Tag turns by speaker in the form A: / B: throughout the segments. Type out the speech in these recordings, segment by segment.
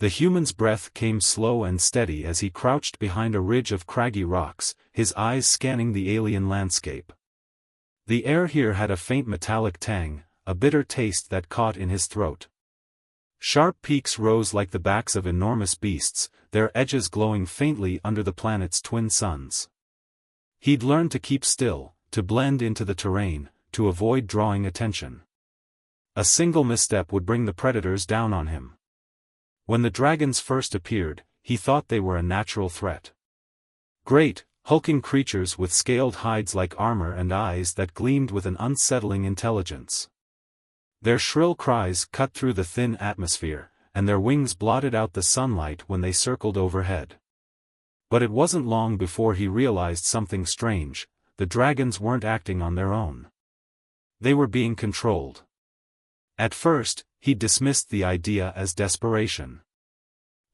A: The human's breath came slow and steady as he crouched behind a ridge of craggy rocks, his eyes scanning the alien landscape. The air here had a faint metallic tang, a bitter taste that caught in his throat. Sharp peaks rose like the backs of enormous beasts, their edges glowing faintly under the planet's twin suns. He'd learned to keep still, to blend into the terrain, to avoid drawing attention. A single misstep would bring the predators down on him. When the dragons first appeared, he thought they were a natural threat. Great, hulking creatures with scaled hides like armor and eyes that gleamed with an unsettling intelligence. Their shrill cries cut through the thin atmosphere, and their wings blotted out the sunlight when they circled overhead. But it wasn't long before he realized something strange: the dragons weren't acting on their own. They were being controlled. At first, he dismissed the idea as desperation.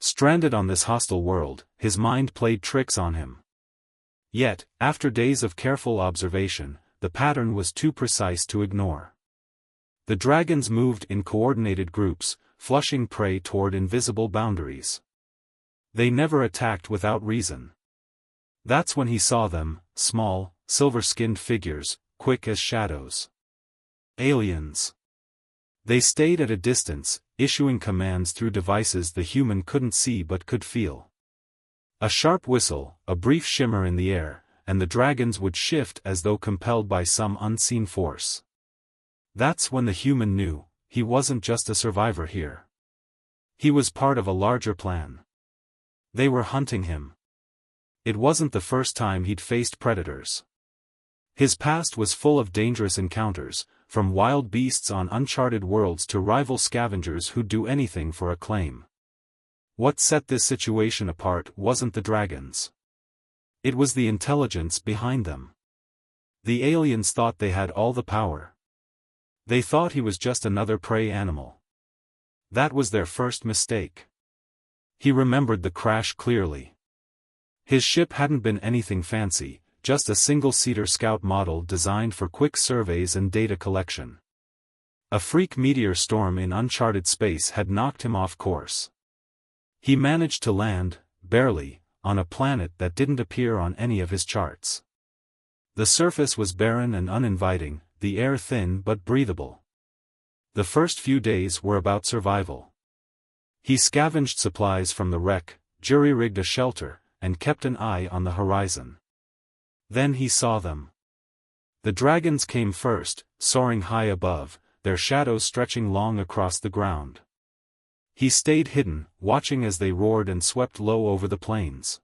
A: Stranded on this hostile world, his mind played tricks on him. Yet, after days of careful observation, the pattern was too precise to ignore. The dragons moved in coordinated groups, flushing prey toward invisible boundaries. They never attacked without reason. That's when he saw them, small, silver-skinned figures, quick as shadows. Aliens. They stayed at a distance, issuing commands through devices the human couldn't see but could feel. A sharp whistle, a brief shimmer in the air, and the dragons would shift as though compelled by some unseen force. That's when the human knew, he wasn't just a survivor here. He was part of a larger plan. They were hunting him. It wasn't the first time he'd faced predators. His past was full of dangerous encounters, from wild beasts on uncharted worlds to rival scavengers who'd do anything for a claim. What set this situation apart wasn't the dragons. It was the intelligence behind them. The aliens thought they had all the power. They thought he was just another prey animal. That was their first mistake. He remembered the crash clearly. His ship hadn't been anything fancy, just a single-seater scout model designed for quick surveys and data collection. A freak meteor storm in uncharted space had knocked him off course. He managed to land, barely, on a planet that didn't appear on any of his charts. The surface was barren and uninviting, the air thin but breathable. The first few days were about survival. He scavenged supplies from the wreck, jury-rigged a shelter, and kept an eye on the horizon. Then he saw them. The dragons came first, soaring high above, their shadows stretching long across the ground. He stayed hidden, watching as they roared and swept low over the plains.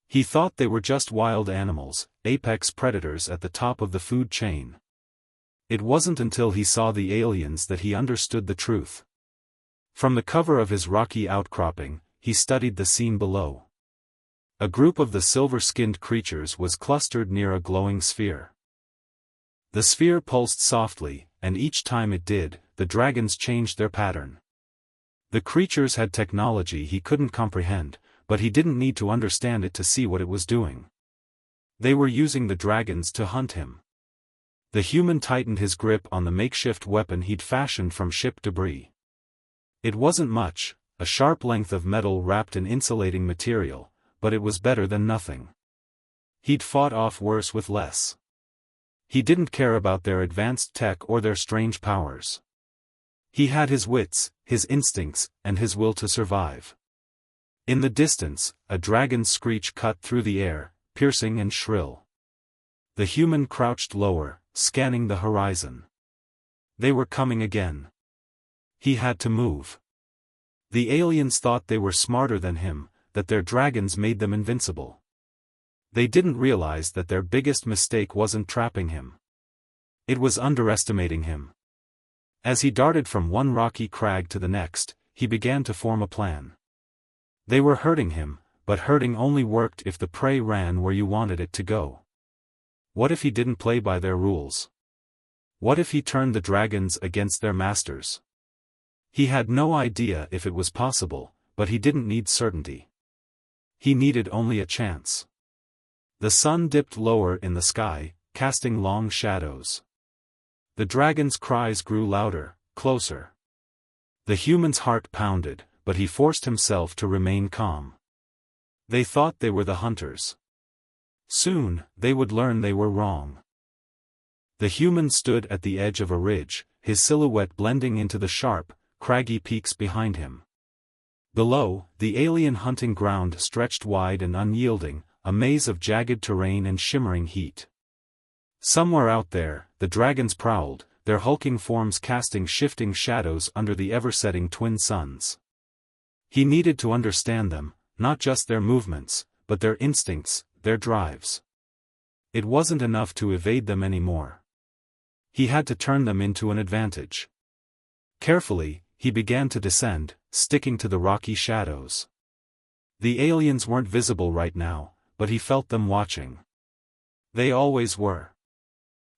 A: He thought they were just wild animals, apex predators at the top of the food chain. It wasn't until he saw the aliens that he understood the truth. From the cover of his rocky outcropping, he studied the scene below. A group of the silver-skinned creatures was clustered near a glowing sphere. The sphere pulsed softly, and each time it did, the dragons changed their pattern. The creatures had technology he couldn't comprehend, but he didn't need to understand it to see what it was doing. They were using the dragons to hunt him. The human tightened his grip on the makeshift weapon he'd fashioned from ship debris. It wasn't much, a sharp length of metal wrapped in insulating material, but it was better than nothing. He'd fought off worse with less. He didn't care about their advanced tech or their strange powers. He had his wits, his instincts, and his will to survive. In the distance, a dragon's screech cut through the air, piercing and shrill. The human crouched lower, scanning the horizon. They were coming again. He had to move. The aliens thought they were smarter than him, that their dragons made them invincible. They didn't realize that their biggest mistake wasn't trapping him. It was underestimating him. As he darted from one rocky crag to the next, he began to form a plan. They were hurting him, but hurting only worked if the prey ran where you wanted it to go. What if he didn't play by their rules? What if he turned the dragons against their masters? He had no idea if it was possible, but he didn't need certainty. He needed only a chance. The sun dipped lower in the sky, casting long shadows. The dragon's cries grew louder, closer. The human's heart pounded, but he forced himself to remain calm. They thought they were the hunters. Soon, they would learn they were wrong. The human stood at the edge of a ridge, his silhouette blending into the sharp, craggy peaks behind him. Below, the alien hunting ground stretched wide and unyielding, a maze of jagged terrain and shimmering heat. Somewhere out there, the dragons prowled, their hulking forms casting shifting shadows under the ever-setting twin suns. He needed to understand them, not just their movements, but their instincts, their drives. It wasn't enough to evade them anymore. He had to turn them into an advantage. Carefully, he began to descend, sticking to the rocky shadows. The aliens weren't visible right now, but he felt them watching. They always were.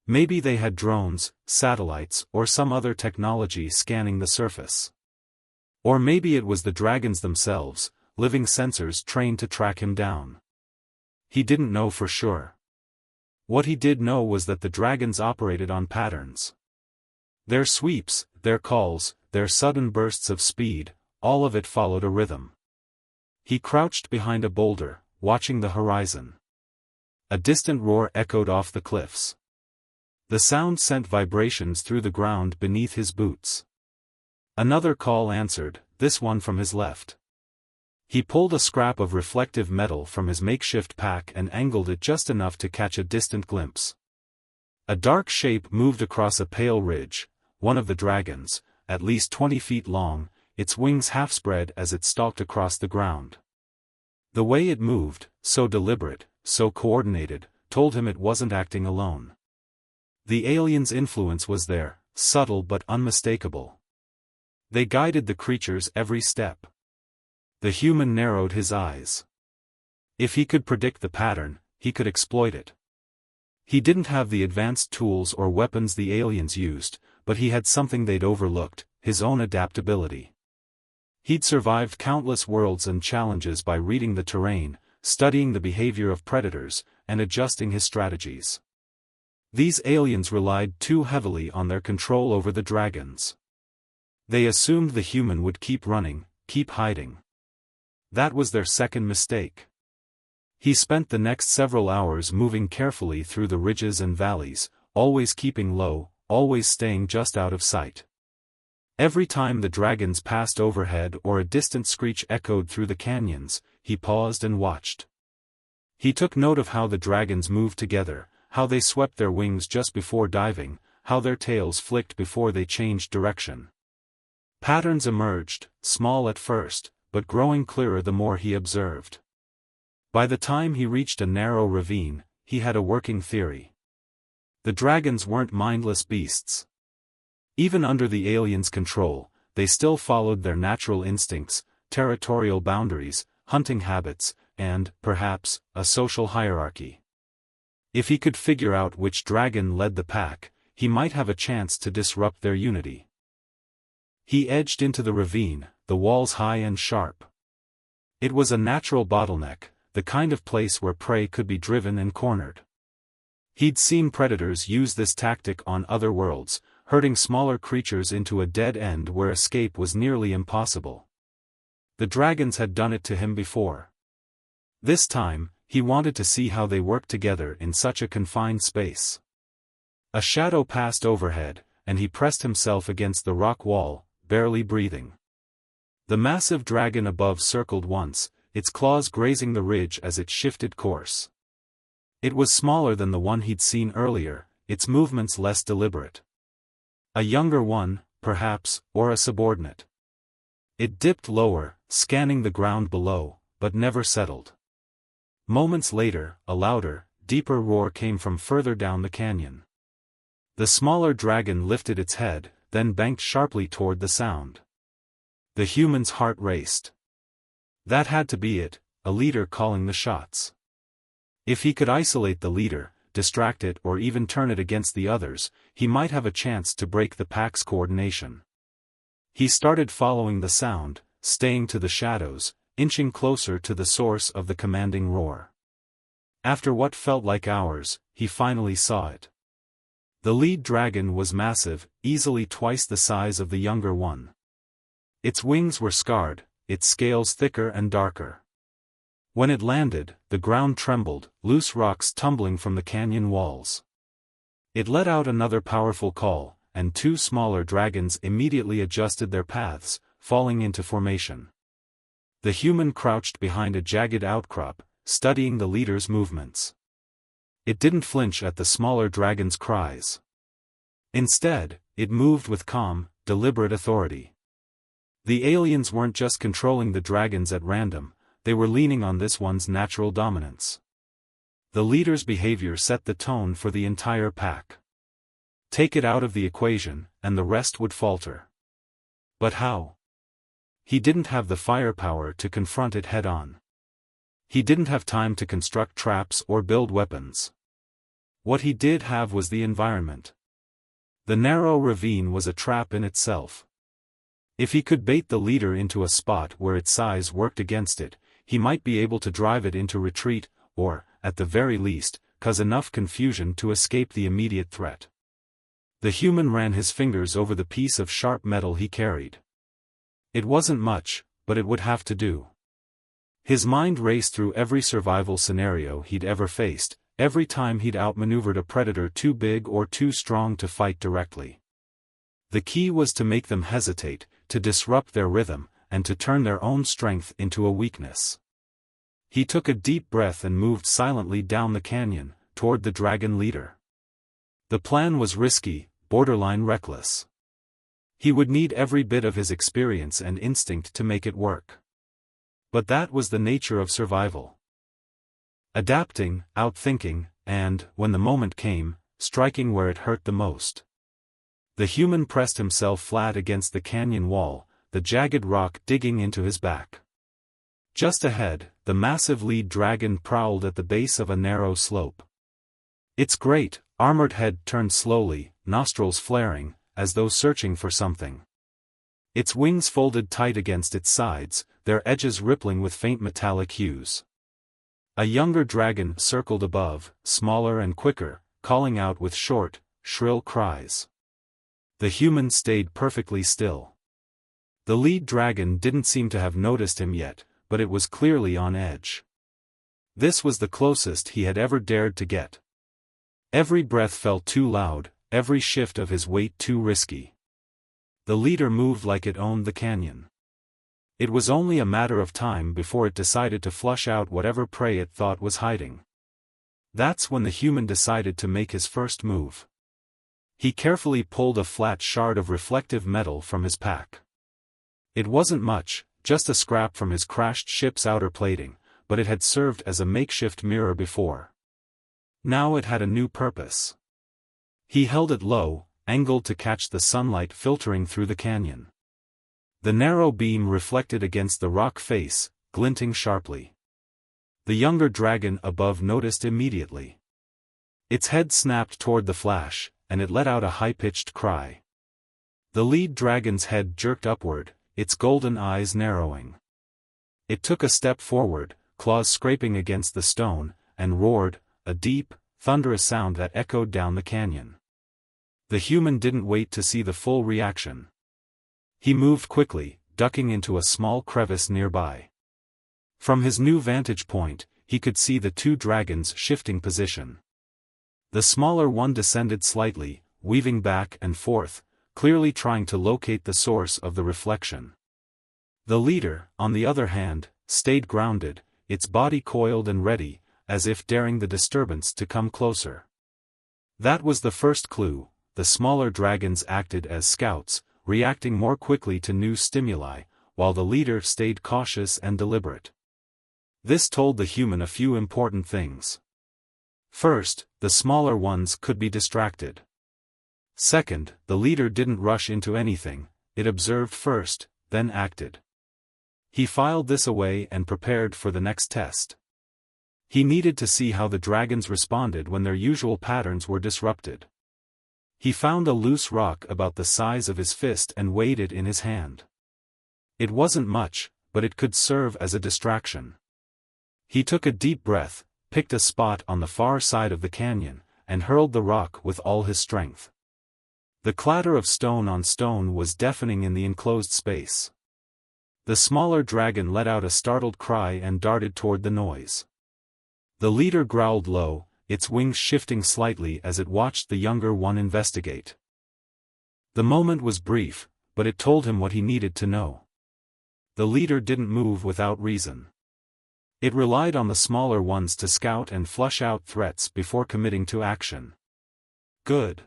A: Maybe they had drones, satellites, or some other technology scanning the surface. Or maybe it was the dragons themselves, living sensors trained to track him down. He didn't know for sure. What he did know was that the dragons operated on patterns. Their sweeps, their calls, their sudden bursts of speed, all of it followed a rhythm. He crouched behind a boulder, watching the horizon. A distant roar echoed off the cliffs. The sound sent vibrations through the ground beneath his boots. Another call answered, this one from his left. He pulled a scrap of reflective metal from his makeshift pack and angled it just enough to catch a distant glimpse. A dark shape moved across a pale ridge, one of the dragons, at least 20 feet long, its wings half spread as it stalked across the ground. The way it moved, so deliberate, so coordinated, told him it wasn't acting alone. The alien's influence was there, subtle but unmistakable. They guided the creature's every step. The human narrowed his eyes. If he could predict the pattern, he could exploit it. He didn't have the advanced tools or weapons the aliens used, but he had something they'd overlooked, his own adaptability. He'd survived countless worlds and challenges by reading the terrain, studying the behavior of predators, and adjusting his strategies. These aliens relied too heavily on their control over the dragons. They assumed the human would keep running, keep hiding. That was their second mistake. He spent the next several hours moving carefully through the ridges and valleys, always keeping low, always staying just out of sight. Every time the dragons passed overhead or a distant screech echoed through the canyons, he paused and watched. He took note of how the dragons moved together, how they swept their wings just before diving, how their tails flicked before they changed direction. Patterns emerged, small at first, but growing clearer the more he observed. By the time he reached a narrow ravine, he had a working theory. The dragons weren't mindless beasts. Even under the aliens' control, they still followed their natural instincts, territorial boundaries, hunting habits, and, perhaps, a social hierarchy. If he could figure out which dragon led the pack, he might have a chance to disrupt their unity. He edged into the ravine, the walls high and sharp. It was a natural bottleneck, the kind of place where prey could be driven and cornered. He'd seen predators use this tactic on other worlds, herding smaller creatures into a dead end where escape was nearly impossible. The dragons had done it to him before. This time, he wanted to see how they worked together in such a confined space. A shadow passed overhead, and he pressed himself against the rock wall, barely breathing. The massive dragon above circled once, its claws grazing the ridge as it shifted course. It was smaller than the one he'd seen earlier, its movements less deliberate. A younger one, perhaps, or a subordinate. It dipped lower, scanning the ground below, but never settled. Moments later, a louder, deeper roar came from further down the canyon. The smaller dragon lifted its head, then banked sharply toward the sound. The human's heart raced. That had to be it, a leader calling the shots. If he could isolate the leader, distract it or even turn it against the others, he might have a chance to break the pack's coordination. He started following the sound, staying to the shadows, inching closer to the source of the commanding roar. After what felt like hours, he finally saw it. The lead dragon was massive, easily twice the size of the younger one. Its wings were scarred, its scales thicker and darker. When it landed, the ground trembled, loose rocks tumbling from the canyon walls. It let out another powerful call, and two smaller dragons immediately adjusted their paths, falling into formation. The human crouched behind a jagged outcrop, studying the leader's movements. It didn't flinch at the smaller dragon's cries. Instead, it moved with calm, deliberate authority. The aliens weren't just controlling the dragons at random, they were leaning on this one's natural dominance. The leader's behavior set the tone for the entire pack. Take it out of the equation, and the rest would falter. But how? He didn't have the firepower to confront it head-on. He didn't have time to construct traps or build weapons. What he did have was the environment. The narrow ravine was a trap in itself. If he could bait the leader into a spot where its size worked against it, he might be able to drive it into retreat, or, at the very least, cause enough confusion to escape the immediate threat. The human ran his fingers over the piece of sharp metal he carried. It wasn't much, but it would have to do. His mind raced through every survival scenario he'd ever faced, every time he'd outmaneuvered a predator too big or too strong to fight directly. The key was to make them hesitate, to disrupt their rhythm, and to turn their own strength into a weakness. He took a deep breath and moved silently down the canyon, toward the dragon leader. The plan was risky, borderline reckless. He would need every bit of his experience and instinct to make it work. But that was the nature of survival. Adapting, outthinking, and, when the moment came, striking where it hurt the most. The human pressed himself flat against the canyon wall, the jagged rock digging into his back. Just ahead, the massive lead dragon prowled at the base of a narrow slope. Its great, armored head turned slowly, nostrils flaring, as though searching for something. Its wings folded tight against its sides, their edges rippling with faint metallic hues. A younger dragon circled above, smaller and quicker, calling out with short, shrill cries. The human stayed perfectly still. The lead dragon didn't seem to have noticed him yet, but it was clearly on edge. This was the closest he had ever dared to get. Every breath felt too loud, every shift of his weight too risky. The leader moved like it owned the canyon. It was only a matter of time before it decided to flush out whatever prey it thought was hiding. That's when the human decided to make his first move. He carefully pulled a flat shard of reflective metal from his pack. It wasn't much, just a scrap from his crashed ship's outer plating, but it had served as a makeshift mirror before. Now it had a new purpose. He held it low, angled to catch the sunlight filtering through the canyon. The narrow beam reflected against the rock face, glinting sharply. The younger dragon above noticed immediately. Its head snapped toward the flash, and it let out a high-pitched cry. The lead dragon's head jerked upward, its golden eyes narrowing. It took a step forward, claws scraping against the stone, and roared, a deep, thunderous sound that echoed down the canyon. The human didn't wait to see the full reaction. He moved quickly, ducking into a small crevice nearby. From his new vantage point, he could see the two dragons shifting position. The smaller one descended slightly, weaving back and forth, clearly trying to locate the source of the reflection. The leader, on the other hand, stayed grounded, its body coiled and ready, as if daring the disturbance to come closer. That was the first clue. The smaller dragons acted as scouts, reacting more quickly to new stimuli, while the leader stayed cautious and deliberate. This told the human a few important things. First, the smaller ones could be distracted. Second, the leader didn't rush into anything, it observed first, then acted. He filed this away and prepared for the next test. He needed to see how the dragons responded when their usual patterns were disrupted. He found a loose rock about the size of his fist and weighed it in his hand. It wasn't much, but it could serve as a distraction. He took a deep breath, picked a spot on the far side of the canyon, and hurled the rock with all his strength. The clatter of stone on stone was deafening in the enclosed space. The smaller dragon let out a startled cry and darted toward the noise. The leader growled low, its wings shifting slightly as it watched the younger one investigate. The moment was brief, but it told him what he needed to know. The leader didn't move without reason. It relied on the smaller ones to scout and flush out threats before committing to action. Good.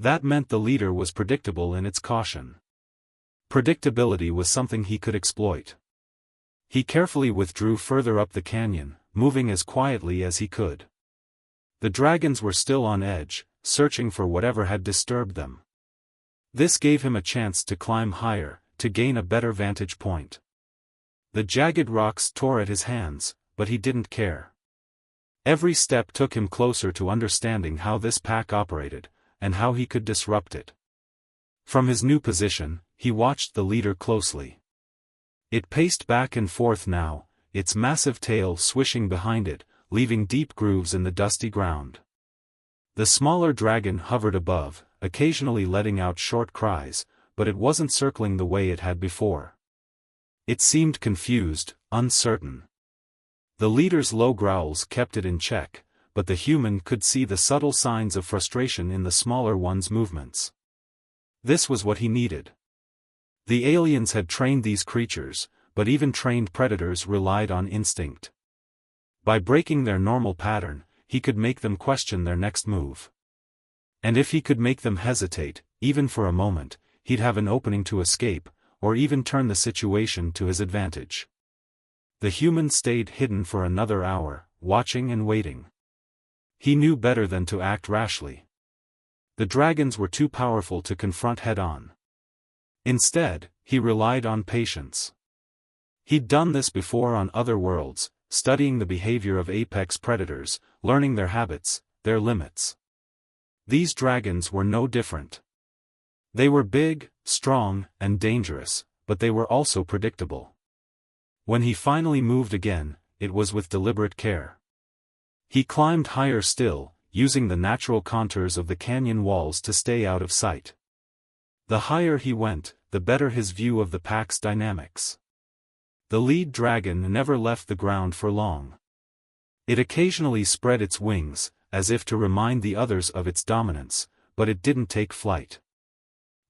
A: That meant the leader was predictable in its caution. Predictability was something he could exploit. He carefully withdrew further up the canyon, moving as quietly as he could. The dragons were still on edge, searching for whatever had disturbed them. This gave him a chance to climb higher, to gain a better vantage point. The jagged rocks tore at his hands, but he didn't care. Every step took him closer to understanding how this pack operated, and how he could disrupt it. From his new position, he watched the leader closely. It paced back and forth now, its massive tail swishing behind it, leaving deep grooves in the dusty ground. The smaller dragon hovered above, occasionally letting out short cries, but it wasn't circling the way it had before. It seemed confused, uncertain. The leader's low growls kept it in check, but the human could see the subtle signs of frustration in the smaller one's movements. This was what he needed. The aliens had trained these creatures, but even trained predators relied on instinct. By breaking their normal pattern, he could make them question their next move. And if he could make them hesitate, even for a moment, he'd have an opening to escape, or even turn the situation to his advantage. The human stayed hidden for another hour, watching and waiting. He knew better than to act rashly. The dragons were too powerful to confront head-on. Instead, he relied on patience. He'd done this before on other worlds, studying the behavior of apex predators, learning their habits, their limits. These dragons were no different. They were big, strong, and dangerous, but they were also predictable. When he finally moved again, it was with deliberate care. He climbed higher still, using the natural contours of the canyon walls to stay out of sight. The higher he went, the better his view of the pack's dynamics. The lead dragon never left the ground for long. It occasionally spread its wings, as if to remind the others of its dominance, but it didn't take flight.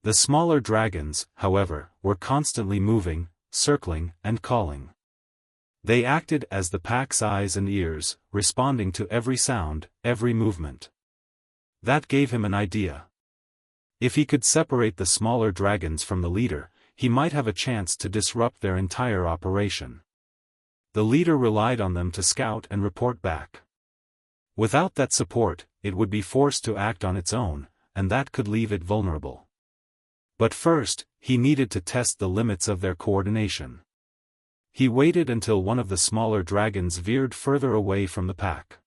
A: The smaller dragons, however, were constantly moving, circling, and calling. They acted as the pack's eyes and ears, responding to every sound, every movement. That gave him an idea. If he could separate the smaller dragons from the leader, he might have a chance to disrupt their entire operation. The leader relied on them to scout and report back. Without that support, it would be forced to act on its own, and that could leave it vulnerable. But first, he needed to test the limits of their coordination. He waited until one of the smaller dragons veered further away from the pack.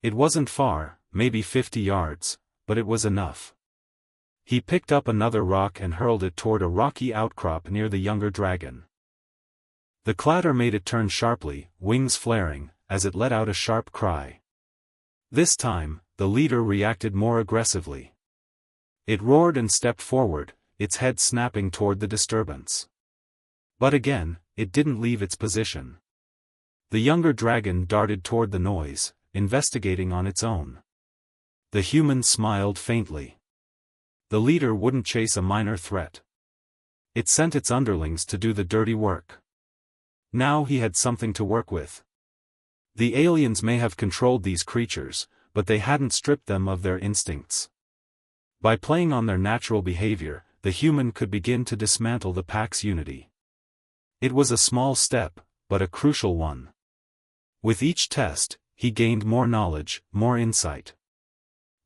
A: It wasn't far, maybe 50 yards, but it was enough. He picked up another rock and hurled it toward a rocky outcrop near the younger dragon. The clatter made it turn sharply, wings flaring, as it let out a sharp cry. This time, the leader reacted more aggressively. It roared and stepped forward, its head snapping toward the disturbance. But again, it didn't leave its position. The younger dragon darted toward the noise, investigating on its own. The human smiled faintly. The leader wouldn't chase a minor threat. It sent its underlings to do the dirty work. Now he had something to work with. The aliens may have controlled these creatures, but they hadn't stripped them of their instincts. By playing on their natural behavior, the human could begin to dismantle the pack's unity. It was a small step, but a crucial one. With each test, he gained more knowledge, more insight.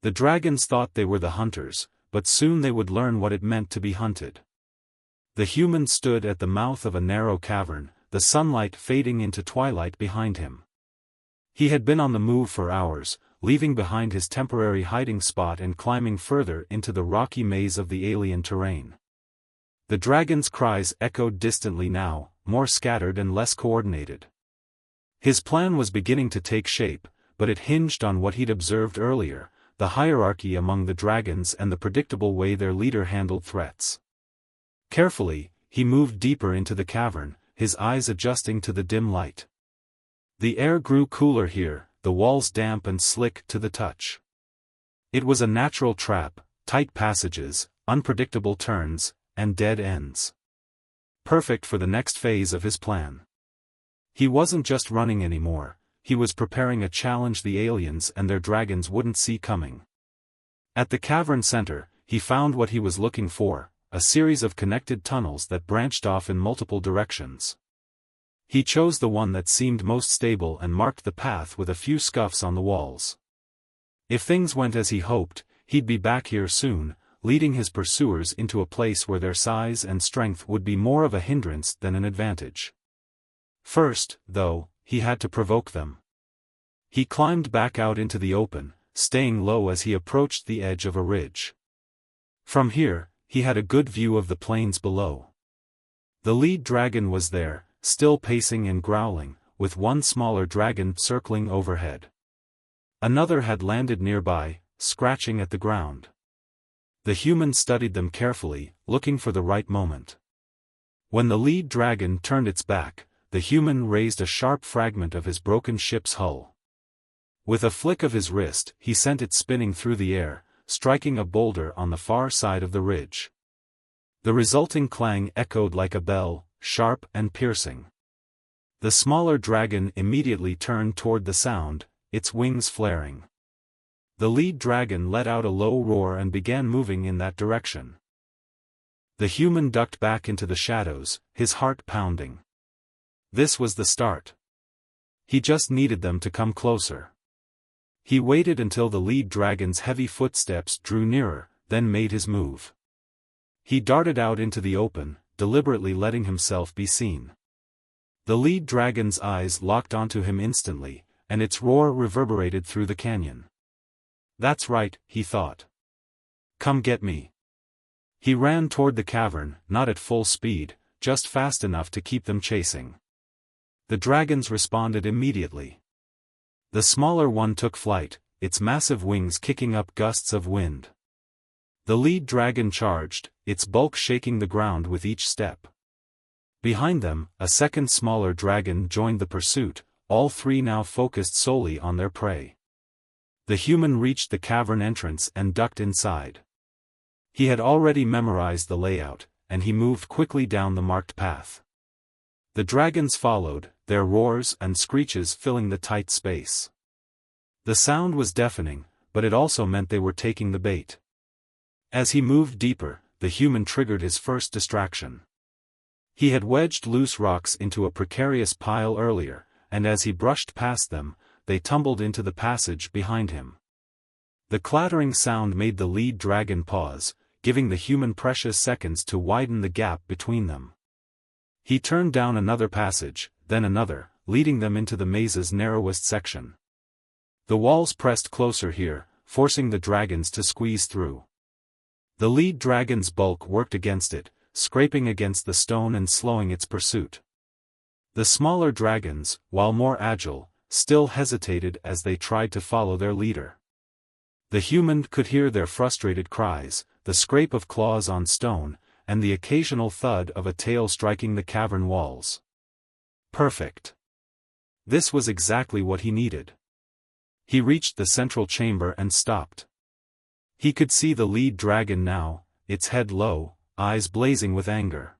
A: The dragons thought they were the hunters, but soon they would learn what it meant to be hunted. The human stood at the mouth of a narrow cavern, the sunlight fading into twilight behind him. He had been on the move for hours, leaving behind his temporary hiding spot and climbing further into the rocky maze of the alien terrain. The dragon's cries echoed distantly now, more scattered and less coordinated. His plan was beginning to take shape, but it hinged on what he'd observed earlier, the hierarchy among the dragons and the predictable way their leader handled threats. Carefully, he moved deeper into the cavern, his eyes adjusting to the dim light. The air grew cooler here, the walls damp and slick to the touch. It was a natural trap, tight passages, unpredictable turns, and dead ends. Perfect for the next phase of his plan. He wasn't just running anymore, he was preparing a challenge the aliens and their dragons wouldn't see coming. At the cavern center, he found what he was looking for, a series of connected tunnels that branched off in multiple directions. He chose the one that seemed most stable and marked the path with a few scuffs on the walls. If things went as he hoped, he'd be back here soon, leading his pursuers into a place where their size and strength would be more of a hindrance than an advantage. First, though, he had to provoke them. He climbed back out into the open, staying low as he approached the edge of a ridge. From here, he had a good view of the plains below. The lead dragon was there, still pacing and growling, with one smaller dragon circling overhead. Another had landed nearby, scratching at the ground. The human studied them carefully, looking for the right moment. When the lead dragon turned its back, the human raised a sharp fragment of his broken ship's hull. With a flick of his wrist, he sent it spinning through the air, striking a boulder on the far side of the ridge. The resulting clang echoed like a bell, sharp and piercing. The smaller dragon immediately turned toward the sound, its wings flaring. The lead dragon let out a low roar and began moving in that direction. The human ducked back into the shadows, his heart pounding. This was the start. He just needed them to come closer. He waited until the lead dragon's heavy footsteps drew nearer, then made his move. He darted out into the open, deliberately letting himself be seen. The lead dragon's eyes locked onto him instantly, and its roar reverberated through the canyon. That's right, he thought. Come get me. He ran toward the cavern, not at full speed, just fast enough to keep them chasing. The dragons responded immediately. The smaller one took flight, its massive wings kicking up gusts of wind. The lead dragon charged, its bulk shaking the ground with each step. Behind them, a second smaller dragon joined the pursuit, all three now focused solely on their prey. The human reached the cavern entrance and ducked inside. He had already memorized the layout, and he moved quickly down the marked path. The dragons followed, their roars and screeches filling the tight space. The sound was deafening, but it also meant they were taking the bait. As he moved deeper, the human triggered his first distraction. He had wedged loose rocks into a precarious pile earlier, and as he brushed past them, they tumbled into the passage behind him. The clattering sound made the lead dragon pause, giving the human precious seconds to widen the gap between them. He turned down another passage, then another, leading them into the maze's narrowest section. The walls pressed closer here, forcing the dragons to squeeze through. The lead dragon's bulk worked against it, scraping against the stone and slowing its pursuit. The smaller dragons, while more agile, still hesitated as they tried to follow their leader. The human could hear their frustrated cries, the scrape of claws on stone, and the occasional thud of a tail striking the cavern walls. Perfect. This was exactly what he needed. He reached the central chamber and stopped. He could see the lead dragon now, its head low, eyes blazing with anger.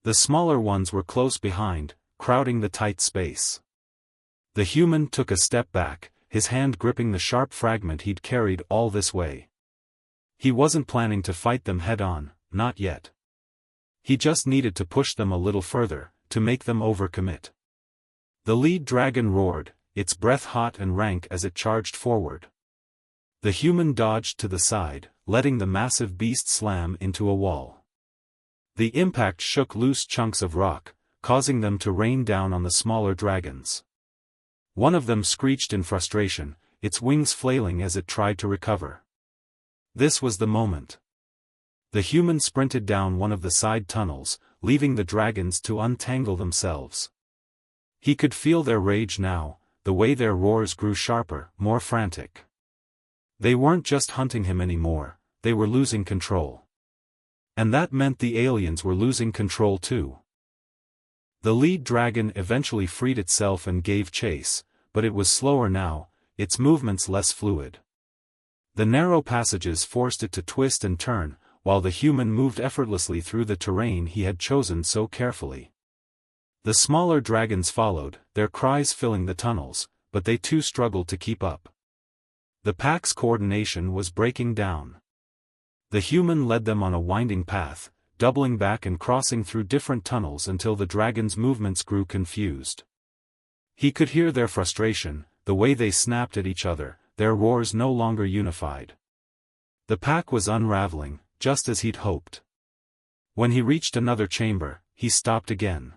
A: The smaller ones were close behind, crowding the tight space. The human took a step back, his hand gripping the sharp fragment he'd carried all this way. He wasn't planning to fight them head-on, not yet. He just needed to push them a little further, to make them overcommit. The lead dragon roared, its breath hot and rank as it charged forward. The human dodged to the side, letting the massive beast slam into a wall. The impact shook loose chunks of rock, causing them to rain down on the smaller dragons. One of them screeched in frustration, its wings flailing as it tried to recover. This was the moment. The human sprinted down one of the side tunnels, leaving the dragons to untangle themselves. He could feel their rage now, the way their roars grew sharper, more frantic. They weren't just hunting him anymore, they were losing control. And that meant the aliens were losing control too. The lead dragon eventually freed itself and gave chase, but it was slower now, its movements less fluid. The narrow passages forced it to twist and turn, while the human moved effortlessly through the terrain he had chosen so carefully. The smaller dragons followed, their cries filling the tunnels, but they too struggled to keep up. The pack's coordination was breaking down. The human led them on a winding path, doubling back and crossing through different tunnels until the dragon's movements grew confused. He could hear their frustration, the way they snapped at each other, their roars no longer unified. The pack was unraveling, just as he'd hoped. When he reached another chamber, he stopped again.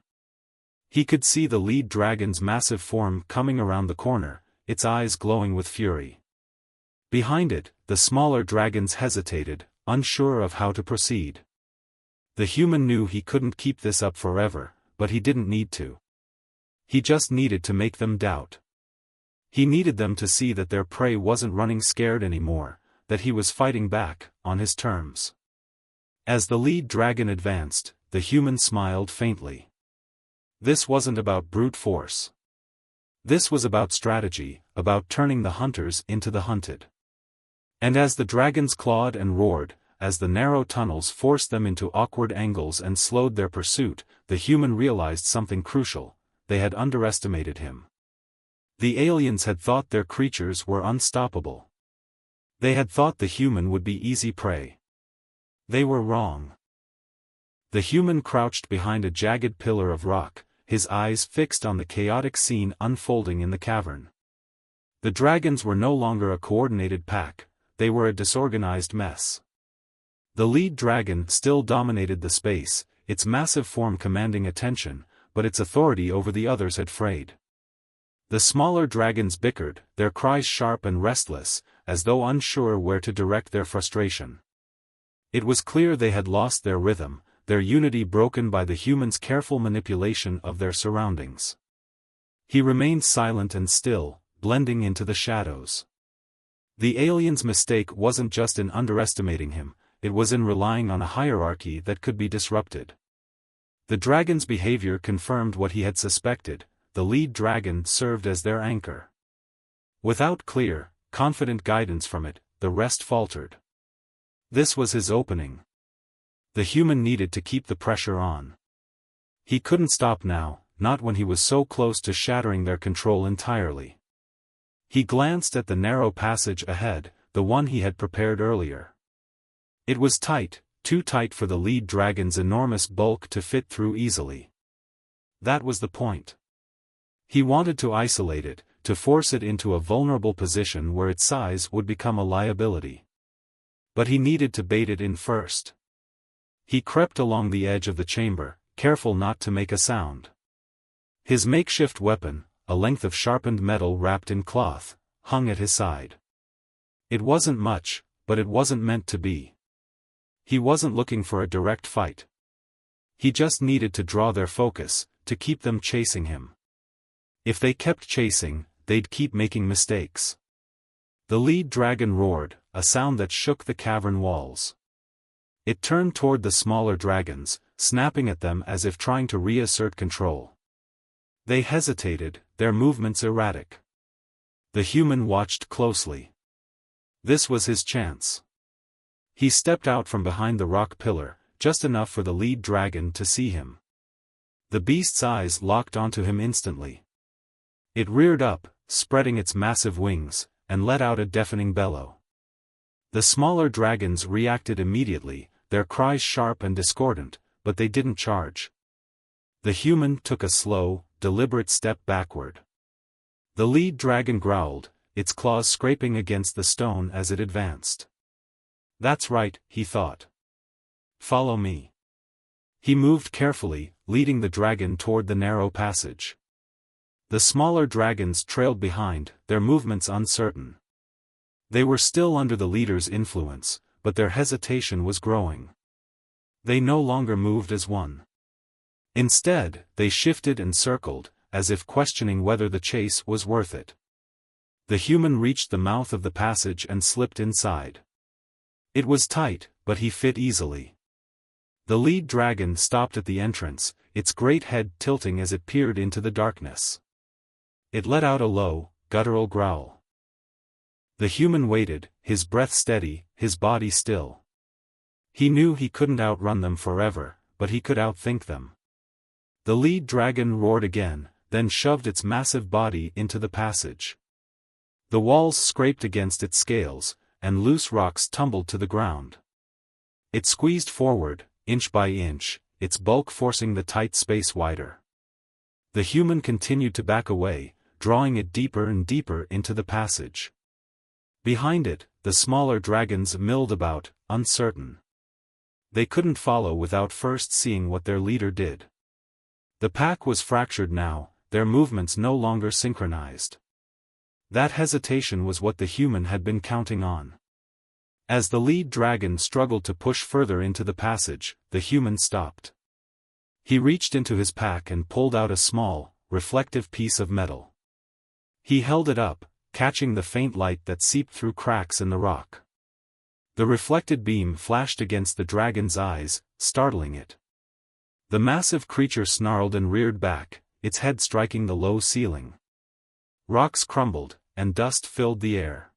A: He could see the lead dragon's massive form coming around the corner, its eyes glowing with fury. Behind it, the smaller dragons hesitated, unsure of how to proceed. The human knew he couldn't keep this up forever, but he didn't need to. He just needed to make them doubt. He needed them to see that their prey wasn't running scared anymore, that he was fighting back, on his terms. As the lead dragon advanced, the human smiled faintly. This wasn't about brute force. This was about strategy, about turning the hunters into the hunted. And as the dragons clawed and roared, as the narrow tunnels forced them into awkward angles and slowed their pursuit, the human realized something crucial: they had underestimated him. The aliens had thought their creatures were unstoppable. They had thought the human would be easy prey. They were wrong. The human crouched behind a jagged pillar of rock, his eyes fixed on the chaotic scene unfolding in the cavern. The dragons were no longer a coordinated pack, they were a disorganized mess. The lead dragon still dominated the space, its massive form commanding attention, but its authority over the others had frayed. The smaller dragons bickered, their cries sharp and restless, as though unsure where to direct their frustration. It was clear they had lost their rhythm, their unity broken by the human's careful manipulation of their surroundings. He remained silent and still, blending into the shadows. The alien's mistake wasn't just in underestimating him, it was in relying on a hierarchy that could be disrupted. The dragon's behavior confirmed what he had suspected: the lead dragon served as their anchor. Without clear, confident guidance from it, the rest faltered. This was his opening. The human needed to keep the pressure on. He couldn't stop now, not when he was so close to shattering their control entirely. He glanced at the narrow passage ahead, the one he had prepared earlier. It was tight, too tight for the lead dragon's enormous bulk to fit through easily. That was the point. He wanted to isolate it, to force it into a vulnerable position where its size would become a liability. But he needed to bait it in first. He crept along the edge of the chamber, careful not to make a sound. His makeshift weapon, a length of sharpened metal wrapped in cloth, hung at his side. It wasn't much, but it wasn't meant to be. He wasn't looking for a direct fight. He just needed to draw their focus, to keep them chasing him. If they kept chasing, they'd keep making mistakes. The lead dragon roared, a sound that shook the cavern walls. It turned toward the smaller dragons, snapping at them as if trying to reassert control. They hesitated, their movements erratic. The human watched closely. This was his chance. He stepped out from behind the rock pillar, just enough for the lead dragon to see him. The beast's eyes locked onto him instantly. It reared up, spreading its massive wings, and let out a deafening bellow. The smaller dragons reacted immediately, their cries sharp and discordant, but they didn't charge. The human took a slow, deliberate step backward. The lead dragon growled, its claws scraping against the stone as it advanced. That's right, he thought. Follow me. He moved carefully, leading the dragon toward the narrow passage. The smaller dragons trailed behind, their movements uncertain. They were still under the leader's influence, but their hesitation was growing. They no longer moved as one. Instead, they shifted and circled, as if questioning whether the chase was worth it. The human reached the mouth of the passage and slipped inside. It was tight, but he fit easily. The lead dragon stopped at the entrance, its great head tilting as it peered into the darkness. It let out a low, guttural growl. The human waited, his breath steady, his body still. He knew he couldn't outrun them forever, but he could outthink them. The lead dragon roared again, then shoved its massive body into the passage. The walls scraped against its scales, and loose rocks tumbled to the ground. It squeezed forward, inch by inch, its bulk forcing the tight space wider. The human continued to back away, drawing it deeper and deeper into the passage. Behind it, the smaller dragons milled about, uncertain. They couldn't follow without first seeing what their leader did. The pack was fractured now, their movements no longer synchronized. That hesitation was what the human had been counting on. As the lead dragon struggled to push further into the passage, the human stopped. He reached into his pack and pulled out a small, reflective piece of metal. He held it up, catching the faint light that seeped through cracks in the rock. The reflected beam flashed against the dragon's eyes, startling it. The massive creature snarled and reared back, its head striking the low ceiling. Rocks crumbled, and dust filled the air.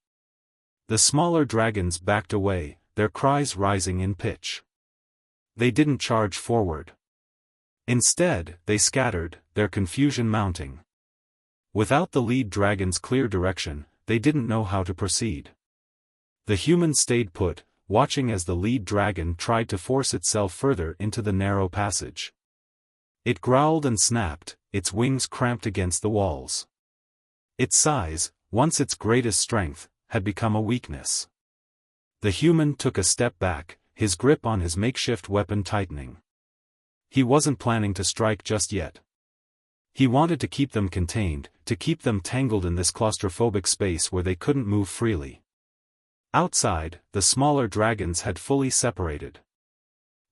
A: The smaller dragons backed away, their cries rising in pitch. They didn't charge forward. Instead, they scattered, their confusion mounting. Without the lead dragon's clear direction, they didn't know how to proceed. The human stayed put, watching as the lead dragon tried to force itself further into the narrow passage. It growled and snapped, its wings cramped against the walls. Its size, once its greatest strength, had become a weakness. The human took a step back, his grip on his makeshift weapon tightening. He wasn't planning to strike just yet. He wanted to keep them contained, to keep them tangled in this claustrophobic space where they couldn't move freely. Outside, the smaller dragons had fully separated.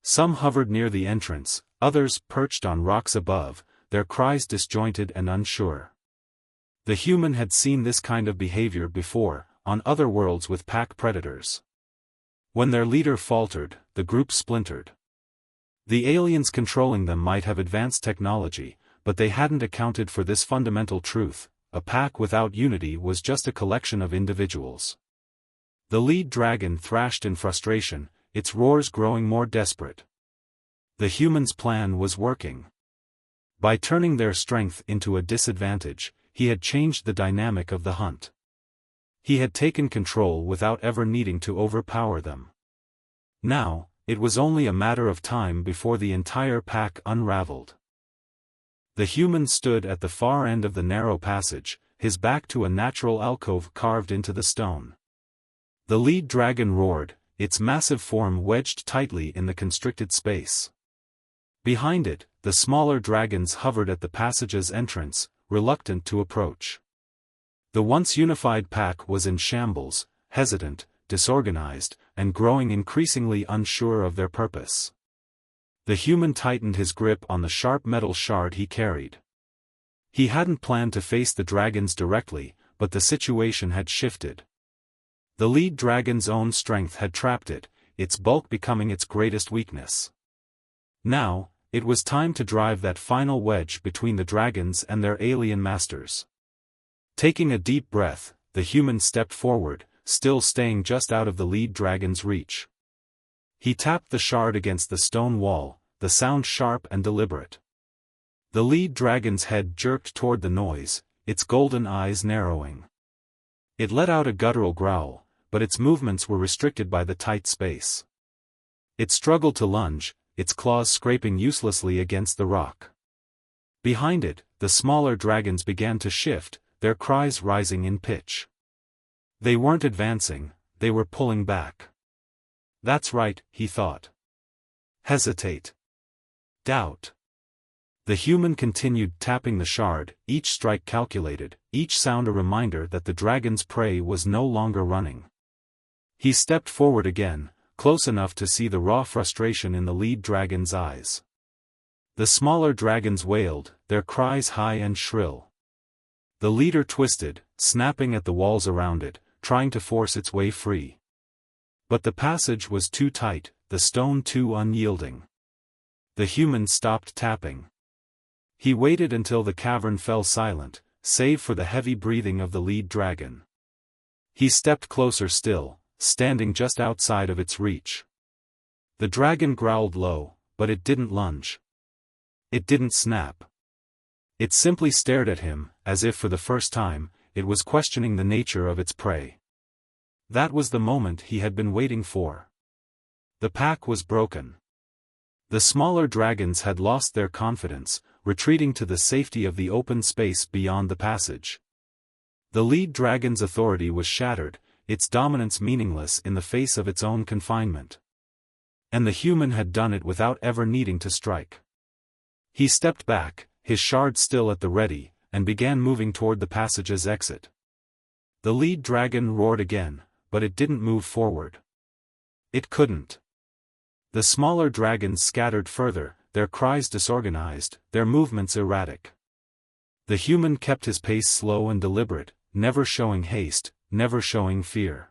A: Some hovered near the entrance, others perched on rocks above, their cries disjointed and unsure. The human had seen this kind of behavior before, on other worlds with pack predators. When their leader faltered, the group splintered. The aliens controlling them might have advanced technology, but they hadn't accounted for this fundamental truth: a pack without unity was just a collection of individuals. The lead dragon thrashed in frustration, its roars growing more desperate. The human's plan was working. By turning their strength into a disadvantage, he had changed the dynamic of the hunt. He had taken control without ever needing to overpower them. Now, it was only a matter of time before the entire pack unraveled. The human stood at the far end of the narrow passage, his back to a natural alcove carved into the stone. The lead dragon roared, its massive form wedged tightly in the constricted space. Behind it, the smaller dragons hovered at the passage's entrance, reluctant to approach. The once unified pack was in shambles, hesitant, disorganized, and growing increasingly unsure of their purpose. The human tightened his grip on the sharp metal shard he carried. He hadn't planned to face the dragons directly, but the situation had shifted. The lead dragon's own strength had trapped it, its bulk becoming its greatest weakness. Now, it was time to drive that final wedge between the dragons and their alien masters. Taking a deep breath, the human stepped forward, still staying just out of the lead dragon's reach. He tapped the shard against the stone wall, the sound sharp and deliberate. The lead dragon's head jerked toward the noise, its golden eyes narrowing. It let out a guttural growl, but its movements were restricted by the tight space. It struggled to lunge, its claws scraping uselessly against the rock. Behind it, the smaller dragons began to shift, their cries rising in pitch. They weren't advancing, they were pulling back. That's right, he thought. Hesitate. Doubt. The human continued tapping the shard, each strike calculated, each sound a reminder that the dragon's prey was no longer running. He stepped forward again, close enough to see the raw frustration in the lead dragon's eyes. The smaller dragons wailed, their cries high and shrill. The leader twisted, snapping at the walls around it, trying to force its way free. But the passage was too tight, the stone too unyielding. The human stopped tapping. He waited until the cavern fell silent, save for the heavy breathing of the lead dragon. He stepped closer still, standing just outside of its reach. The dragon growled low, but it didn't lunge. It didn't snap. It simply stared at him, as if for the first time, it was questioning the nature of its prey. That was the moment he had been waiting for. The pack was broken. The smaller dragons had lost their confidence, retreating to the safety of the open space beyond the passage. The lead dragon's authority was shattered, its dominance meaningless in the face of its own confinement. And the human had done it without ever needing to strike. He stepped back, his shard still at the ready, and began moving toward the passage's exit. The lead dragon roared again, but it didn't move forward. It couldn't. The smaller dragons scattered further, their cries disorganized, their movements erratic. The human kept his pace slow and deliberate, never showing haste, never showing fear.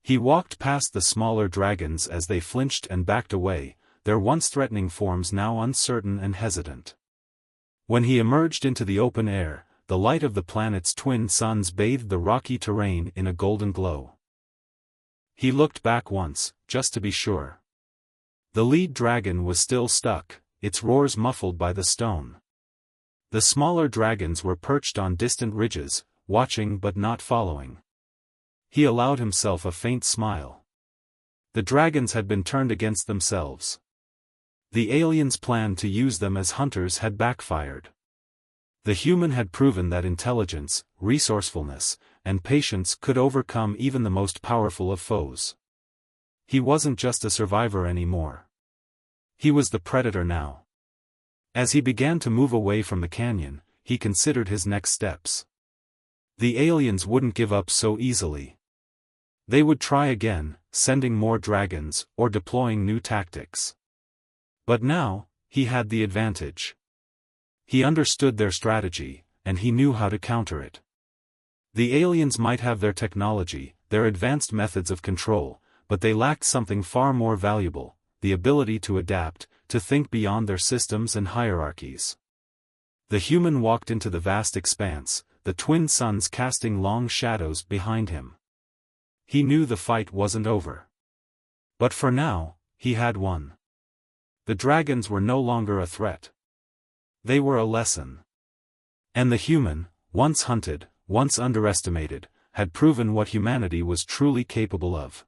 A: He walked past the smaller dragons as they flinched and backed away, their once threatening forms now uncertain and hesitant. When he emerged into the open air, the light of the planet's twin suns bathed the rocky terrain in a golden glow. He looked back once, just to be sure. The lead dragon was still stuck, its roars muffled by the stone. The smaller dragons were perched on distant ridges, watching but not following. He allowed himself a faint smile. The dragons had been turned against themselves. The aliens' plan to use them as hunters had backfired. The human had proven that intelligence, resourcefulness, and patience could overcome even the most powerful of foes. He wasn't just a survivor anymore. He was the predator now. As he began to move away from the canyon, he considered his next steps. The aliens wouldn't give up so easily. They would try again, sending more dragons, or deploying new tactics. But now, he had the advantage. He understood their strategy, and he knew how to counter it. The aliens might have their technology, their advanced methods of control, but they lacked something far more valuable, the ability to adapt, to think beyond their systems and hierarchies. The human walked into the vast expanse, the twin suns casting long shadows behind him. He knew the fight wasn't over. But for now, he had won. The dragons were no longer a threat. They were a lesson. And the human, once hunted, once underestimated, had proven what humanity was truly capable of.